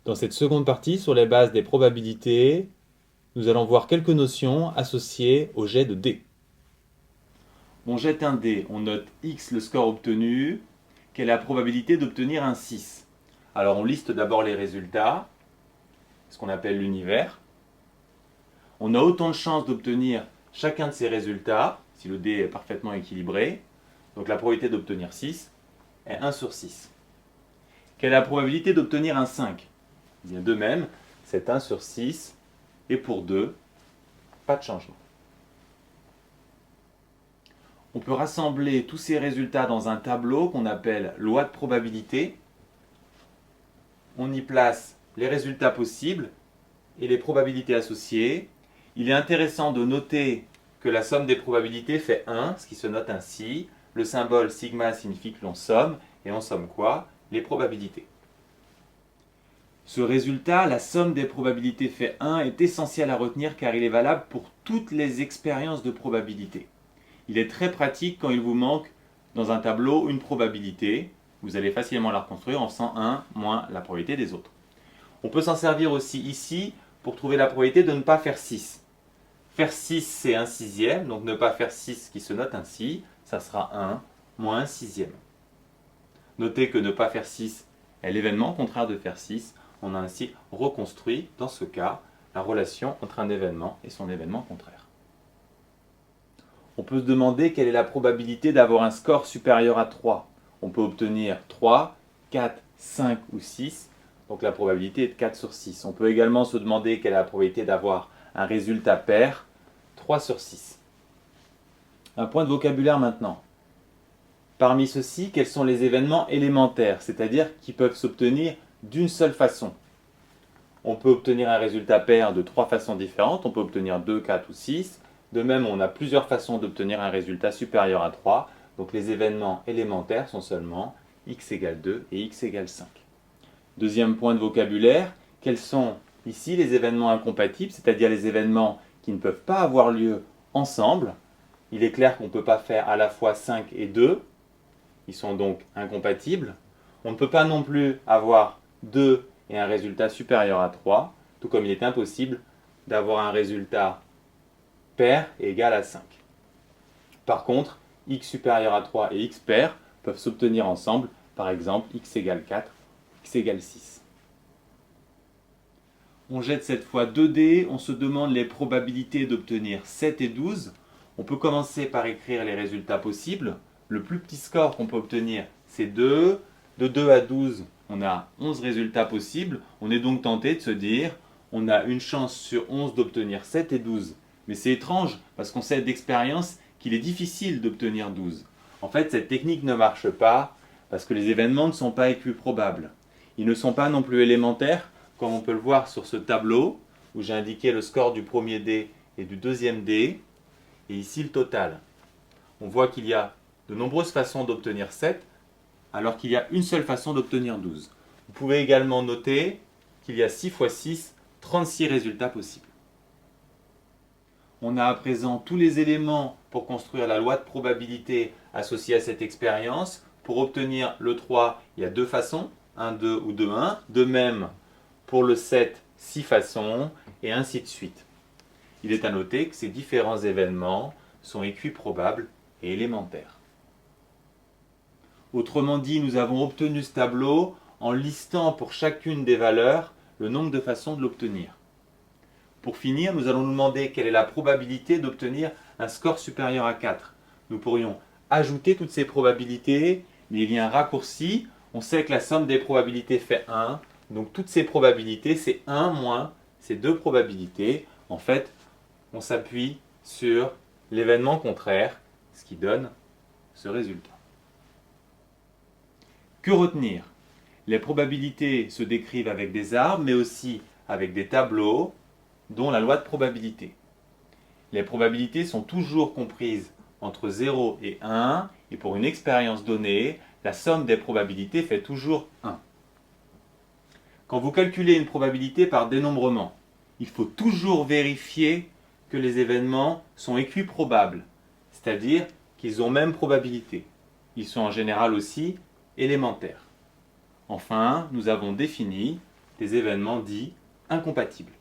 Dans cette seconde partie, sur les bases des probabilités, nous allons voir quelques notions associées au jet de dés. On jette un dé, on note X le score obtenu, quelle est la probabilité d'obtenir un 6. Alors on liste d'abord les résultats, ce qu'on appelle l'univers. On a autant de chances d'obtenir chacun de ces résultats, si le dé est parfaitement équilibré. Donc la probabilité d'obtenir 6 est 1 sur 6. Quelle est la probabilité d'obtenir un 5? Bien de même, c'est 1 sur 6, et pour 2, pas de changement. On peut rassembler tous ces résultats dans un tableau qu'on appelle loi de probabilité. On y place les résultats possibles et les probabilités associées. Il est intéressant de noter que la somme des probabilités fait 1, ce qui se note ainsi. Le symbole sigma signifie que l'on somme, et on somme quoi? Les probabilités. Ce résultat, la somme des probabilités fait 1, est essentiel à retenir car il est valable pour toutes les expériences de probabilité. Il est très pratique quand il vous manque dans un tableau une probabilité. Vous allez facilement la reconstruire en faisant 1 moins la probabilité des autres. On peut s'en servir aussi ici pour trouver la probabilité de ne pas faire 6. Faire 6, c'est 1 sixième, donc ne pas faire 6 qui se note ainsi, ça sera 1 moins 1 sixième. Notez que ne pas faire 6 est l'événement contraire de faire 6. On a ainsi reconstruit, dans ce cas, la relation entre un événement et son événement contraire. On peut se demander quelle est la probabilité d'avoir un score supérieur à 3. On peut obtenir 3, 4, 5 ou 6. Donc la probabilité est de 4 sur 6. On peut également se demander quelle est la probabilité d'avoir un résultat pair, 3 sur 6. Un point de vocabulaire maintenant. Parmi ceux-ci, quels sont les événements élémentaires, c'est-à-dire qui peuvent s'obtenir d'une seule façon? On peut obtenir un résultat pair de 3 façons différentes. On peut obtenir 2, 4 ou 6. De même, on a plusieurs façons d'obtenir un résultat supérieur à 3. Donc les événements élémentaires sont seulement x égale 2 et x égale 5. Deuxième point de vocabulaire, quels sont ici les événements incompatibles, c'est-à-dire les événements qui ne peuvent pas avoir lieu ensemble? Il est clair qu'on ne peut pas faire à la fois 5 et 2. Ils sont donc incompatibles. On ne peut pas non plus avoir 2 et un résultat supérieur à 3, tout comme il est impossible d'avoir un résultat pair égal à 5. Par contre, x supérieur à 3 et x pair peuvent s'obtenir ensemble, par exemple x égale 4, x égale 6. On jette cette fois 2 dés, on se demande les probabilités d'obtenir 7 et 12. On peut commencer par écrire les résultats possibles. Le plus petit score qu'on peut obtenir, c'est 2. De 2 à 12, on a 11 résultats possibles. On est donc tenté de se dire, on a une chance sur 11 d'obtenir 7 et 12. Mais c'est étrange, parce qu'on sait d'expérience qu'il est difficile d'obtenir 12. En fait, cette technique ne marche pas, parce que les événements ne sont pas équiprobables. Ils ne sont pas non plus élémentaires, comme on peut le voir sur ce tableau, où j'ai indiqué le score du premier dé et du deuxième dé, et ici le total. On voit qu'il y a de nombreuses façons d'obtenir 7, alors qu'il y a une seule façon d'obtenir 12. Vous pouvez également noter qu'il y a 6 fois 6, 36 résultats possibles. On a à présent tous les éléments pour construire la loi de probabilité associée à cette expérience. Pour obtenir le 3, il y a deux façons, 1, 2 ou 2, 1. De même, pour le 7, 6 façons, et ainsi de suite. Il est à noter que ces différents événements sont équiprobables et élémentaires. Autrement dit, nous avons obtenu ce tableau en listant pour chacune des valeurs le nombre de façons de l'obtenir. Pour finir, nous allons nous demander quelle est la probabilité d'obtenir un score supérieur à 4. Nous pourrions ajouter toutes ces probabilités, mais il y a un raccourci. On sait que la somme des probabilités fait 1. Donc toutes ces probabilités, c'est 1 moins ces deux probabilités. En fait, on s'appuie sur l'événement contraire, ce qui donne ce résultat. Que retenir? Les probabilités se décrivent avec des arbres, mais aussi avec des tableaux, dont la loi de probabilité. Les probabilités sont toujours comprises entre 0 et 1, et pour une expérience donnée, la somme des probabilités fait toujours 1. Quand vous calculez une probabilité par dénombrement, il faut toujours vérifier que les événements sont équiprobables, c'est-à-dire qu'ils ont même probabilité. Ils sont en général aussi élémentaires. Enfin, nous avons défini des événements dits incompatibles.